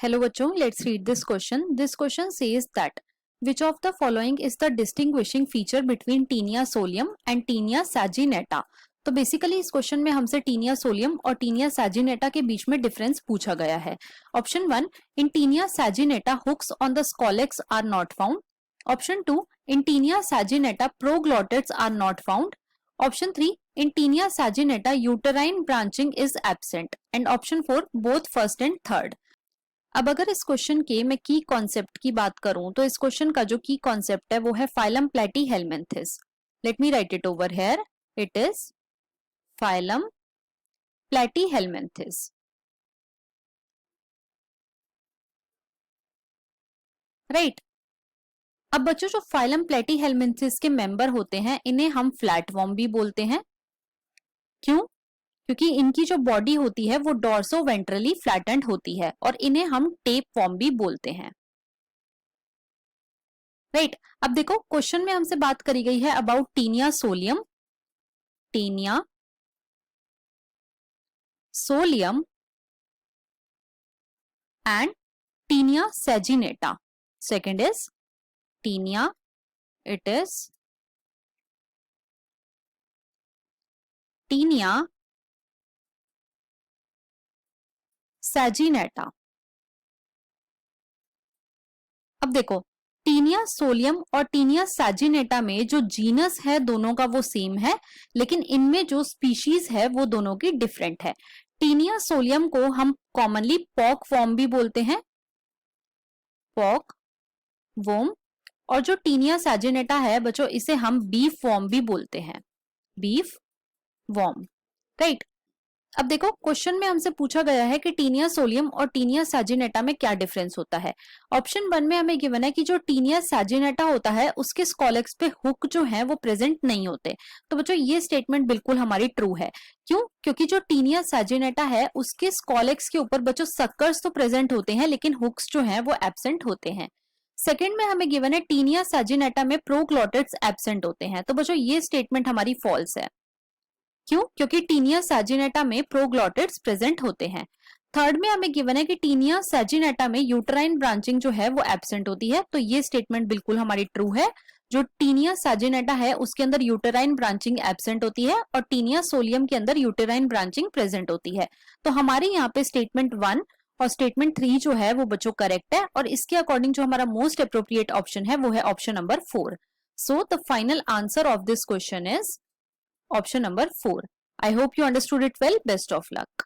Hello बच्चों, let's read this question. This question says that which of the following is the distinguishing feature between Taenia solium and Taenia saginata? तो basically इस question में हमसे Taenia solium और Taenia saginata के बीच में difference पूछा गया है. Option 1, in Taenia saginata hooks on the scolex are not found. Option 2, in Taenia saginata proglottids are not found. Option 3, in Taenia saginata uterine branching is absent. And option 4, both first and third. अब अगर इस question के मैं की concept की बात करूं तो इस क्वेश्चन का जो की कॉन्सेप्ट है वो है phylum Platyhelminthes. Let me write it over here. It is phylum Platyhelminthes. Right. अब बच्चों जो फाइलम प्लेटीहेल्मिन्थिस के मेंबर होते हैं इन्हें हम फ्लैटवर्म भी बोलते हैं. क्यों? क्योंकि इनकी जो बॉडी होती है वो डॉर्सो वेंट्रली फ्लैटेंड होती है और इन्हें हम टेप फॉर्म भी बोलते हैं. राइट. अब देखो क्वेश्चन में हमसे बात करी गई है about Taenia solium. Taenia solium and Taenia saginata. Second is Taenia, it is Taenia saginata. अब देखो टीनिया सोलियम और टीनिया सैजिनेटा में जो जीनस है दोनों का वो सेम है, लेकिन इनमें जो स्पीशीज है वो दोनों की डिफरेंट है. टीनिया सोलियम को हम कॉमनली पॉक वॉर्म भी बोलते हैं, पॉक वॉर्म. और जो टीनिया सैजिनेटा है बच्चों इसे हम बीफ वॉर्म भी बोलते हैं, बीफ वॉर्म. राइट. अब देखो क्वेश्चन में हमसे पूछा गया है कि टीनिया सोलियम और टीनिया सैजिनेटा में क्या डिफरेंस होता है. ऑप्शन 1 में हमें गिवन है कि जो टीनिया सैजिनेटा होता है उसके स्कॉलेक्स पे हुक जो है वो प्रेजेंट नहीं होते. तो बच्चों ये स्टेटमेंट बिल्कुल हमारी ट्रू है. क्यों? क्योंकि जो टीनिया सैजिनेटा है उसके स्कॉलेक्स के ऊपर बच्चों सक्कर्स तो प्रेजेंट होते हैं लेकिन हुक्स जो है वो एब्सेंट होते हैं. सेकेंड में हमें गिवन है टीनिया सैजिनेटा में प्रोग्लॉटिड्स एब्सेंट होते हैं. तो बच्चों ये स्टेटमेंट हमारी फॉल्स है. क्यों? क्योंकि टीनिया सैजिनेटा में प्रोग्लॉटिड्स प्रेजेंट होते हैं. थर्ड में हमें गिवन है कि टीनिया सैजिनेटा में यूटराइन ब्रांचिंग जो है वो एब्सेंट होती है. तो ये स्टेटमेंट बिल्कुल हमारी ट्रू है. जो टीनिया सैजिनेटा है उसके अंदर यूटराइन ब्रांचिंग एब्सेंट होती है और टीनिया सोलियम के अंदर यूटराइन ब्रांचिंग प्रेजेंट होती है. तो हमारे यहाँ पे स्टेटमेंट 1 और स्टेटमेंट 3 जो है वो बच्चों करेक्ट है और इसके अकॉर्डिंग जो हमारा मोस्ट अप्रोप्रिएट ऑप्शन है वो है option number 4. So the final answer of this question is option number 4. I hope you understood it well. Best of luck.